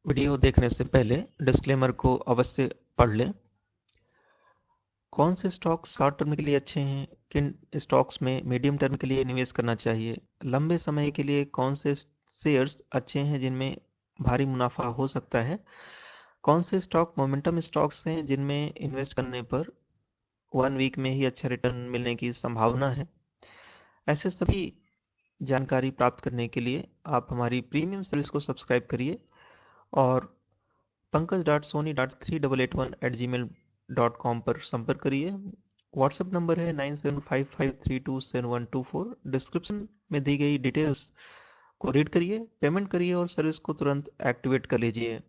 Video देखने से पहले डिस्क्लेमर को अवश्य पढ़ लें। कौन से स्टॉक्स शॉर्ट टर्म के लिए अच्छे हैं, किन स्टॉक्स में मीडियम टर्म के लिए निवेश करना चाहिए, लंबे समय के लिए कौन से शेयर्स अच्छे हैं जिनमें भारी मुनाफा हो सकता है, कौन से स्टॉक मोमेंटम स्टॉक्स हैं जिनमें इन्वेस्ट करने पर 1 वीक में ही अच्छा रिटर्न मिलने की संभावना है। ऐसे सभी जानकारी प्राप्त करने के लिए आप हमारी प्रीमियम सर्विस को सब्सक्राइब करिए और pankaj.soni.3881@gmail.com पर संपर्क करिए। व्हाट्सएप नंबर है 9755327124। डिस्क्रिप्शन में दी गई डिटेल्स को रीड करिए, पेमेंट करिए और सर्विस को तुरंत एक्टिवेट कर लीजिए।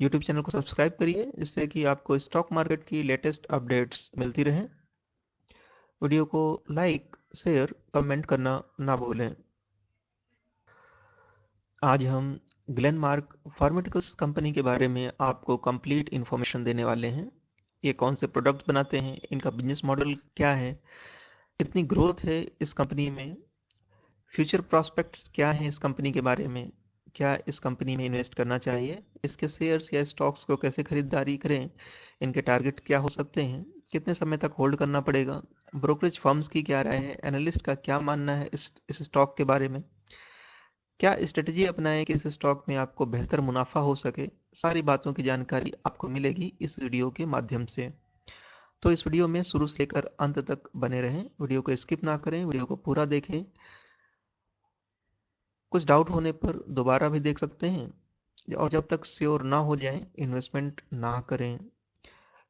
यूट्यूब चैनल को सब्सक्राइब करिए जिससे कि आपको स्टॉक मार्केट की लेटेस्ट अपडेट्स मिलती रहें। वीडियो को लाइक, शेयर, कमेंट करना ना भूलें। आज हम ग्लेनमार्क फार्मास्यूटिकल्स कंपनी के बारे में आपको कंप्लीट इन्फॉर्मेशन देने वाले हैं। ये कौन से प्रोडक्ट बनाते हैं, इनका बिजनेस मॉडल क्या है, कितनी ग्रोथ है इस कंपनी में, फ्यूचर प्रॉस्पेक्ट्स क्या हैं इस कंपनी के बारे में, क्या इस कंपनी में इन्वेस्ट करना चाहिए, इसके शेयर्स या स्टॉक्स को कैसे खरीदारी करें, इनके टारगेट क्या हो सकते हैं, कितने समय तक होल्ड करना पड़ेगा, ब्रोकरेज फर्म्स की क्या राय है, एनालिस्ट का क्या मानना है इस स्टॉक के बारे में, क्या स्ट्रेटेजी अपनाएं कि इस स्टॉक में आपको बेहतर मुनाफा हो सके। सारी बातों की जानकारी आपको मिलेगी इस वीडियो के माध्यम से। तो इस वीडियो में शुरू से लेकर अंत तक बने रहें, वीडियो को स्किप ना करें, वीडियो को पूरा देखें। कुछ डाउट होने पर दोबारा भी देख सकते हैं और जब तक श्योर ना हो जाए इन्वेस्टमेंट ना करें।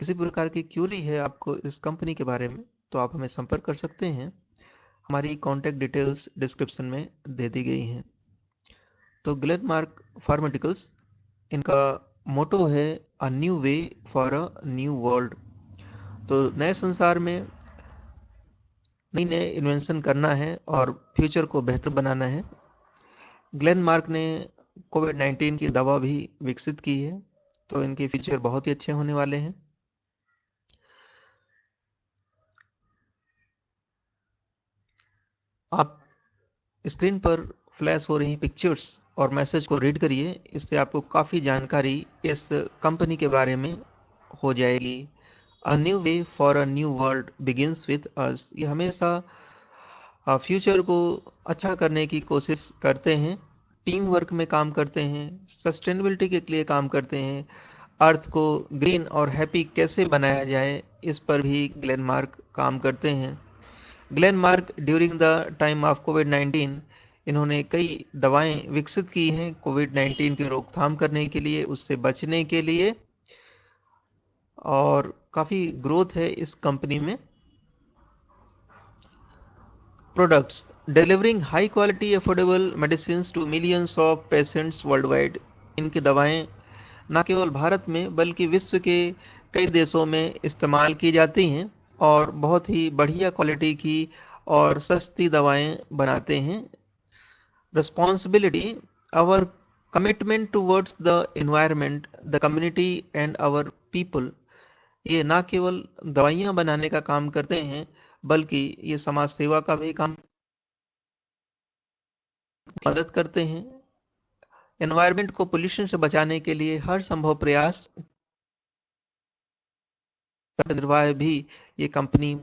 किसी प्रकार की क्यूरी है आपको इस कंपनी के बारे में तो आप हमें संपर्क कर सकते हैं। हमारी कॉन्टैक्ट डिटेल्स डिस्क्रिप्शन में दे दी गई हैं। तो ग्लेनमार्क फार्मास्यूटिकल्स, इनका मोटो है a new way for a new world. तो नए संसार में नई नए इन्वेंशन करना है और फ्यूचर को बेहतर बनाना है। ग्लेनमार्क ने कोविड-19 की दवा भी विकसित की है, तो इनके फीचर बहुत ही अच्छे होने वाले हैं। आप स्क्रीन पर फ्लैश हो रही पिक्चर्स और मैसेज को रीड करिए, इससे आपको काफ़ी जानकारी इस कंपनी के बारे में हो जाएगी। A new way for a new world begins with us. ये हमेशा फ्यूचर को अच्छा करने की कोशिश करते हैं, टीम वर्क में काम करते हैं, सस्टेनेबिलिटी के लिए काम करते हैं, अर्थ को ग्रीन और हैप्पी कैसे बनाया जाए इस पर भी ग्लेनमार्क काम करते हैं। Glenmark during the time of कोविड-19 इन्होंने कई दवाएं विकसित की हैं कोविड-19 की रोकथाम करने के लिए, उससे बचने के लिए, और काफ़ी ग्रोथ है इस कंपनी में। Products delivering high quality affordable medicine to millions of patients world wide. इनकी दवाएं न केवल भारत में बल्कि विश्व के कई देशों में इस्तेमाल की जाती हैं और बहुत ही बढ़िया क्वालिटी की और सस्ती दवाएं बनाते हैं। Responsibility, our commitment towards the environment, the community and our people. ये ना केवल दवाइयाँ बनाने का काम करते हैं बल्कि ये समाज सेवा का भी काम मदद करते हैं। एनवायरनमेंट को पोल्यूशन से बचाने के लिए हर संभव प्रयास का निर्वाह भी ये कंपनी।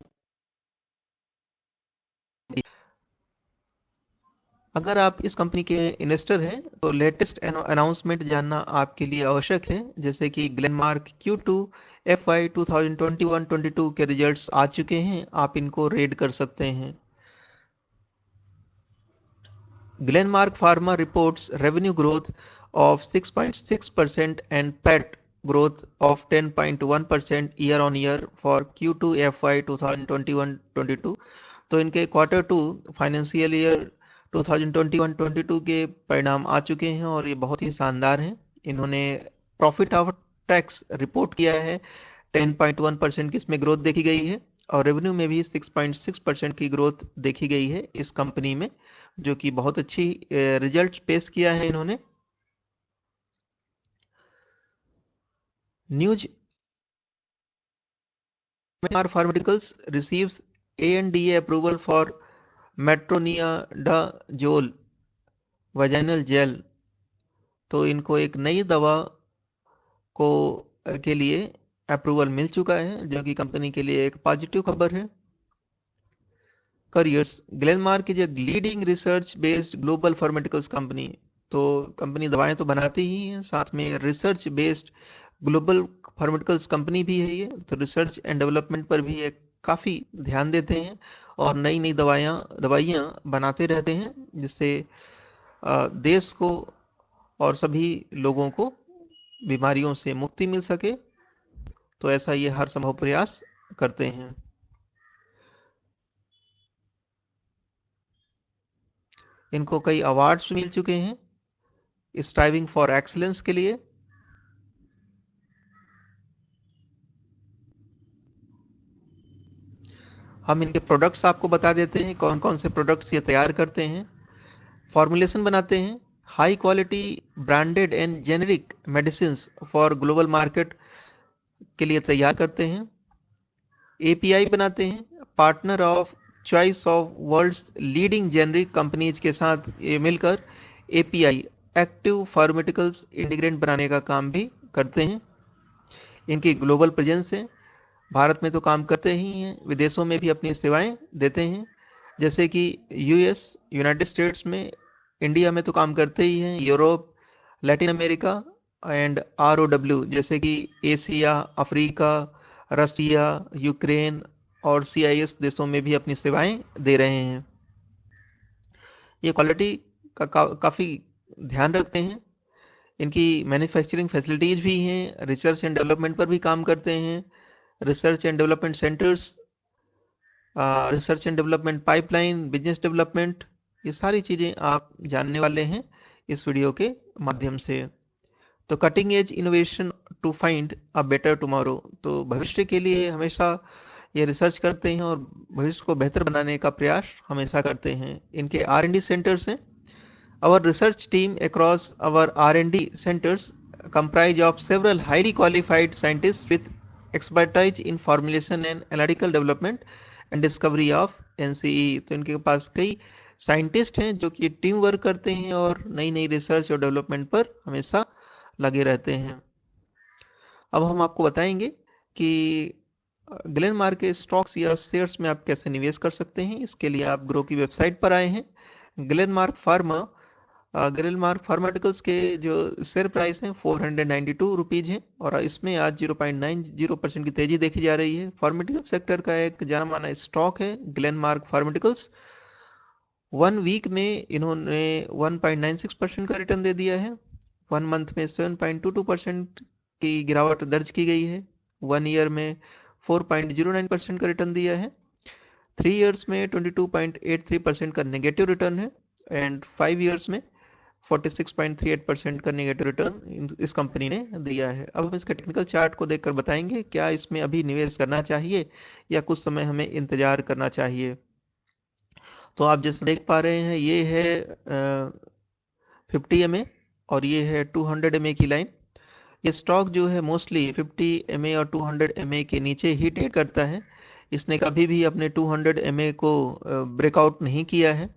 अगर आप इस कंपनी के इन्वेस्टर हैं तो लेटेस्ट अनाउंसमेंट जानना आपके लिए आवश्यक है, जैसे कि ग्लेनमार्क Q2 FY 2021-22 के रिजल्ट्स आ चुके हैं, आप इनको रेड कर सकते हैं। Glenmark pharma reports revenue growth of 6.6% and PAT growth of 10.1% year on year for Q2 FY 2021-22। तो इनके Q2 फाइनेंशियल ईयर 2021-22 के परिणाम आ चुके हैं और ये बहुत ही शानदार हैं। इन्होंने प्रॉफिट आफ्टर टैक्स रिपोर्ट किया है, 10.1% की इसमें ग्रोथ देखी गई है और रेवेन्यू में भी 6.6% की ग्रोथ देखी गई है इस कंपनी में, जो कि बहुत अच्छी रिजल्ट पेश किया है इन्होंने। News Pharmaceuticals receives ANDA approval for metronidazole vaginal gel तो इनको एक नई दवा को के लिए अप्रूवल मिल चुका है, जो कि कंपनी के लिए एक पॉजिटिव खबर है। Careers, Glenmark is a leading research based global pharmaceuticals company. तो कंपनी दवाएं तो बनाती ही है, साथ में research based global pharmaceuticals company भी है ये। तो रिसर्च एंड डेवलपमेंट पर भी ये काफ़ी ध्यान देते हैं और नई नई दवाइयाँ बनाते रहते हैं, जिससे देश को और सभी लोगों को बीमारियों से मुक्ति मिल सके। तो ऐसा ये हर संभव प्रयास करते हैं। इनको कई अवार्ड्स मिल चुके हैं स्ट्राइविंग फॉर एक्सीलेंस के लिए। हम इनके प्रोडक्ट्स आपको बता देते हैं, कौन कौन से प्रोडक्ट्स ये तैयार करते हैं। फॉर्मुलेशन बनाते हैं, high quality branded and generic medicine for global market के लिए तैयार करते हैं। एपीआई बनाते हैं, partner of choice of world's leading generic companies के साथ ये मिलकर एपीआई एक्टिव फार्मास्यूटिकल्स इंटीग्रेंट बनाने का काम भी करते हैं। इनकी ग्लोबल प्रेजेंस है, भारत में तो काम करते ही हैं, विदेशों में भी अपनी सेवाएं देते हैं, जैसे कि यूएस, यूनाइटेड स्टेट्स में, इंडिया में तो काम करते ही हैं, Europe, Latin America and ROW जैसे कि एशिया, अफ्रीका, रसिया, यूक्रेन और सीआईएस देशों में भी अपनी सेवाएं दे रहे हैं। ये क्वालिटी का काफ़ी ध्यान रखते हैं। इनकी मैन्युफैक्चरिंग फैसिलिटीज भी हैं, रिसर्च एंड डेवलपमेंट पर भी काम करते हैं। Research and development centres, research and development pipeline, business development, ये सारी चीज़ें आप जानने वाले हैं इस वीडियो के माध्यम से। तो cutting edge innovation to find a better tomorrow, तो भविष्य के लिए हमेशा ये रिसर्च करते हैं और भविष्य को बेहतर बनाने का प्रयास हमेशा करते हैं। इनके R&D सेंटर्स हैं। Our research team across our R&D centers comprise of several highly qualified scientists with expertise in formulation and analytical development and discovery of NCE। तो इनके पास कई साइंटिस्ट हैं जो कि टीम वर्क करते हैं और नई नई रिसर्च और डेवलपमेंट पर हमेशा लगे रहते हैं। अब हम आपको बताएंगे कि ग्लेनमार्क के स्टॉक्स या शेयर्स में आप कैसे निवेश कर सकते हैं। इसके लिए आप ग्रो की वेबसाइट पर आए हैं। ग्लेनमार्क फार्मास्यूटिकल्स के जो शेयर प्राइस हैं 492 रुपीज़ हैं और इसमें आज 0.90% की तेजी देखी जा रही है। फार्मास्यूटिकल सेक्टर का एक जाना माना स्टॉक है ग्लेनमार्क फार्मास्यूटिकल्स। 1 वीक में इन्होंने 1.96% का रिटर्न दे दिया है। 1 मंथ में 7.22% की गिरावट दर्ज की गई है। 1 ईयर में 4.09% का रिटर्न दिया है। 3 ईयर्स में 22.83% का नेगेटिव रिटर्न है एंड 5 ईयर्स में 46.38% का नेगेटिव रिटर्न इस कंपनी ने दिया है। अब हम इसके टेक्निकल चार्ट को देखकर बताएंगे क्या इसमें अभी निवेश करना चाहिए या कुछ समय हमें इंतजार करना चाहिए। तो आप जैसे देख पा रहे हैं ये है 50 MA और ये है 200 MA की लाइन। ये स्टॉक जो है मोस्टली 50 MA और 200 MA के नीचे ही ट्रेड करता है। इसने कभी भी अपने 200 MA को ब्रेकआउट नहीं किया है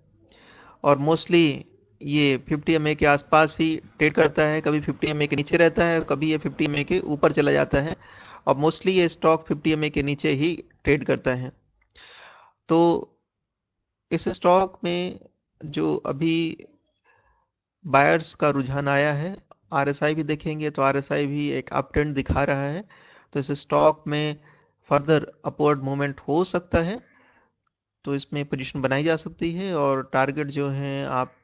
और मोस्टली ये 50 MA के आसपास ही ट्रेड करता है। कभी 50 MA के नीचे रहता है, कभी ये 50 MA के ऊपर चला जाता है और मोस्टली ये स्टॉक 50 MA के नीचे ही ट्रेड करता है। तो इस स्टॉक में जो अभी बायर्स का रुझान आया है, RSI भी देखेंगे तो RSI भी एक अप ट्रेंड दिखा रहा है। तो इस स्टॉक में फर्दर अपवर्ड मूवमेंट हो सकता है, तो इसमें पोजीशन बनाई जा सकती है और टारगेट जो है आप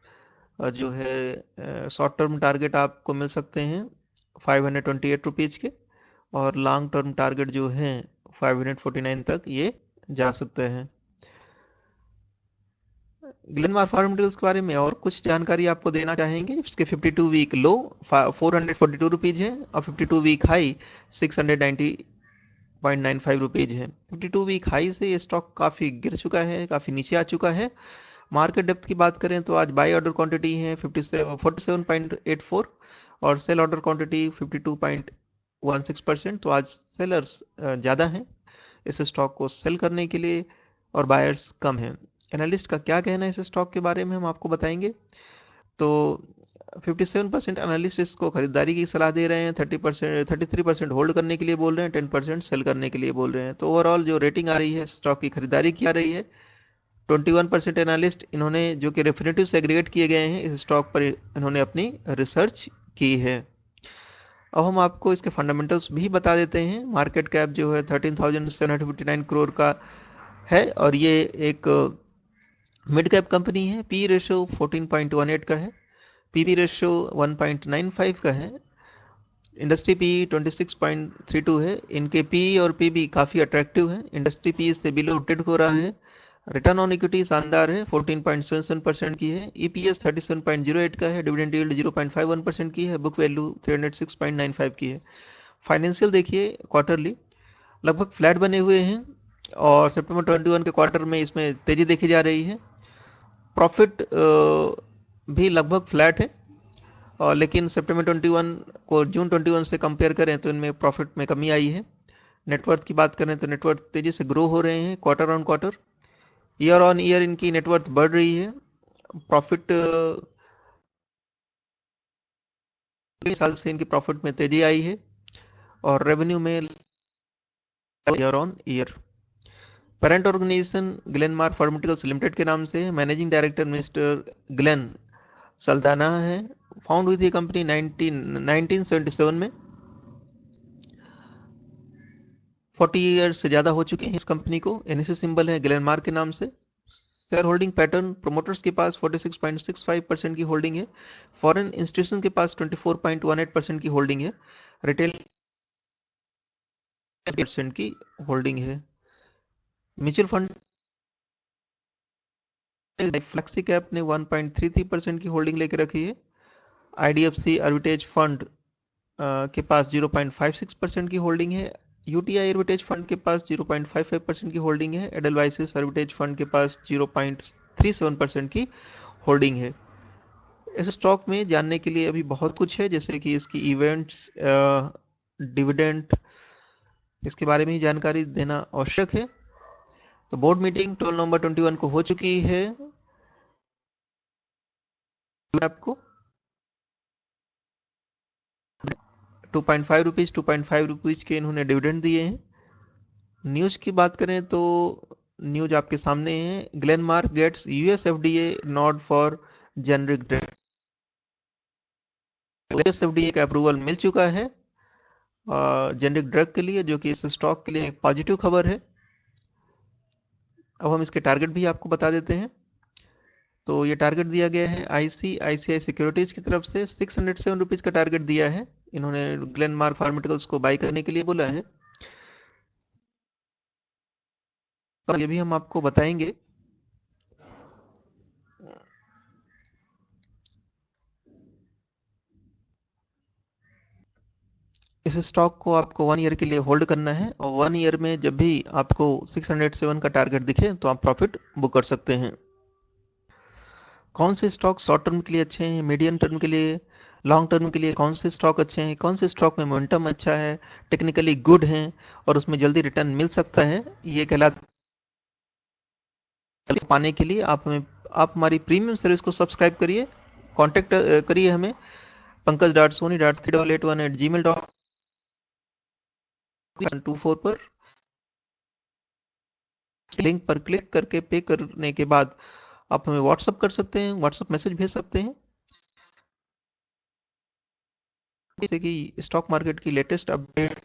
जो है शॉर्ट टर्म टारगेट आपको मिल सकते हैं 528 रुपीज़ के और लॉन्ग टर्म टारगेट जो है 549 तक ये जा सकते हैं। ग्लेनमार्क फार्मास्यूटिकल्स के बारे में और कुछ जानकारी आपको देना चाहेंगे। इसके 52 वीक लो 442 रुपीज़ है और 52 वीक हाई 690.95 रुपीज़ है। 52 वीक हाई से ये स्टॉक काफ़ी गिर चुका है, काफ़ी नीचे आ चुका है। मार्केट डेप्थ की बात करें तो आज बाई ऑर्डर क्वांटिटी है 47.84 और सेल ऑर्डर क्वांटिटी 52.16%। तो आज सेलर्स ज़्यादा हैं इस स्टॉक को सेल करने के लिए और बायर्स कम हैं। एनालिस्ट का क्या कहना है इस स्टॉक के बारे में हम आपको बताएंगे। तो 57% एनालिस्ट इसको खरीदारी की सलाह दे रहे हैं, 33% होल्ड करने के लिए बोल रहे हैं, 10% सेल करने के लिए बोल रहे हैं। तो ओवरऑल जो रेटिंग आ रही है स्टॉक की खरीदारी की आ रही है। 21% एनालिस्ट इन्होंने जो कि रेफरेटिव सेग्रीगेट किए गए हैं इस स्टॉक पर इन्होंने अपनी रिसर्च की है। अब हम आपको इसके फंडामेंटल्स भी बता देते हैं। मार्केट कैप जो है 13,759 करोड़ का है और ये एक मिड कैप कंपनी है। पी रेशो 14.18 का है, पीबी रेशो 1.95 का है, इंडस्ट्री पी 26.32 है। इनके पी और पीबी काफ़ी अट्रैक्टिव है, इंडस्ट्री पी से बिलो ट्रेड हो रहा है। रिटर्न ऑन इक्विटी शानदार है, 14.77% की है। ईपीएस 37.08 का है, डिविडेंड यील्ड 0.51% की है, बुक वैल्यू 306.95 की है। फाइनेंशियल देखिए क्वार्टरली लगभग फ्लैट बने हुए हैं और सितंबर 21 के क्वार्टर में इसमें तेजी देखी जा रही है। प्रॉफिट भी लगभग फ्लैट है और लेकिन सितंबर 21 को जून 21 से कंपेयर करें तो इनमें प्रॉफिट में कमी आई है। नेटवर्थ की बात करें तो नेटवर्थ तेजी से ग्रो हो रहे हैं quarter on quarter, year on year इनकी नेटवर्थ बढ़ रही है। प्रॉफिट साल से इनकी प्रॉफिट में तेजी आई है और रेवेन्यू में year on year. Parent organisation Glenmark pharmaceuticals limited के नाम से managing director mister Glenn Saldanha है। फाउंड हुई थी कंपनी 1977 में। 40 ईयर्स से ज़्यादा हो चुके हैं इस कंपनी को। एनएससी सिंबल है ग्लेनमार्क के नाम से। शेयर होल्डिंग पैटर्न, प्रोमोटर्स के पास 46.65% की होल्डिंग है, फॉरेन इंस्टीट्यूशन के पास 24.18% की होल्डिंग है, रिटेल % की होल्डिंग है। म्यूचुअल फंड फ्लेक्सी कैप ने 1.33% की होल्डिंग लेकर रखी है। आईडीएफसी अर्बिटेज फंड के पास 0.56% की होल्डिंग है। यूटीआई अर्बिटेज फंड के पास 0.55% की होल्डिंग है। एडलवाइसिस अर्बिटेज फंड के पास 0.37% की होल्डिंग है। इस स्टॉक में जानने के लिए अभी बहुत कुछ है, जैसे कि इसकी इवेंट्स, डिविडेंड, इसके बारे में ही जानकारी देना आवश्यक है। तो बोर्ड मीटिंग 12 नवंबर 21 को हो चुकी है। आपको 2.5 रुपीज के इन्होंने डिविडेंड दिए हैं। न्यूज की बात करें तो न्यूज आपके सामने है। Glenmark gets US FDA nod for generic drug. US FDA का अप्रूवल मिल चुका है जेनरिक ड्रग के लिए, जो कि इस स्टॉक के लिए एक पॉजिटिव खबर है। अब हम इसके टारगेट भी आपको बता देते हैं। तो ये टारगेट दिया गया है आईसीआईसीआई सिक्योरिटीज की तरफ से, 607 रुपीज का टारगेट दिया है। इन्होंने ग्लेनमार्क फार्मास्यूटिकल्स को बाई करने के लिए बोला है। तो ये भी हम आपको बताएंगे। इस स्टॉक को आपको 1 ईयर के लिए होल्ड करना है और 1 ईयर में जब भी आपको 607 का टारगेट दिखे तो आप प्रॉफिट बुक कर सकते हैं। कौन से स्टॉक शॉर्ट टर्म के लिए अच्छे हैं, मीडियम टर्म के लिए, लॉन्ग टर्म के लिए कौन से स्टॉक अच्छे हैं, कौन से स्टॉक में मोमेंटम अच्छा है, टेक्निकली गुड है और उसमें जल्दी रिटर्न मिल सकता है, ये कहलाता पाने के लिए आप हमारी प्रीमियम सर्विस को सब्सक्राइब करिए, कांटेक्ट करिए हमें pankaj.soni.3881@gmail.24 पर। लिंक पर क्लिक करके पे करने के बाद आप हमें व्हाट्सअप कर सकते हैं, व्हाट्सअप मैसेज भेज सकते हैं, जैसे कि स्टॉक मार्केट की लेटेस्ट अपडेट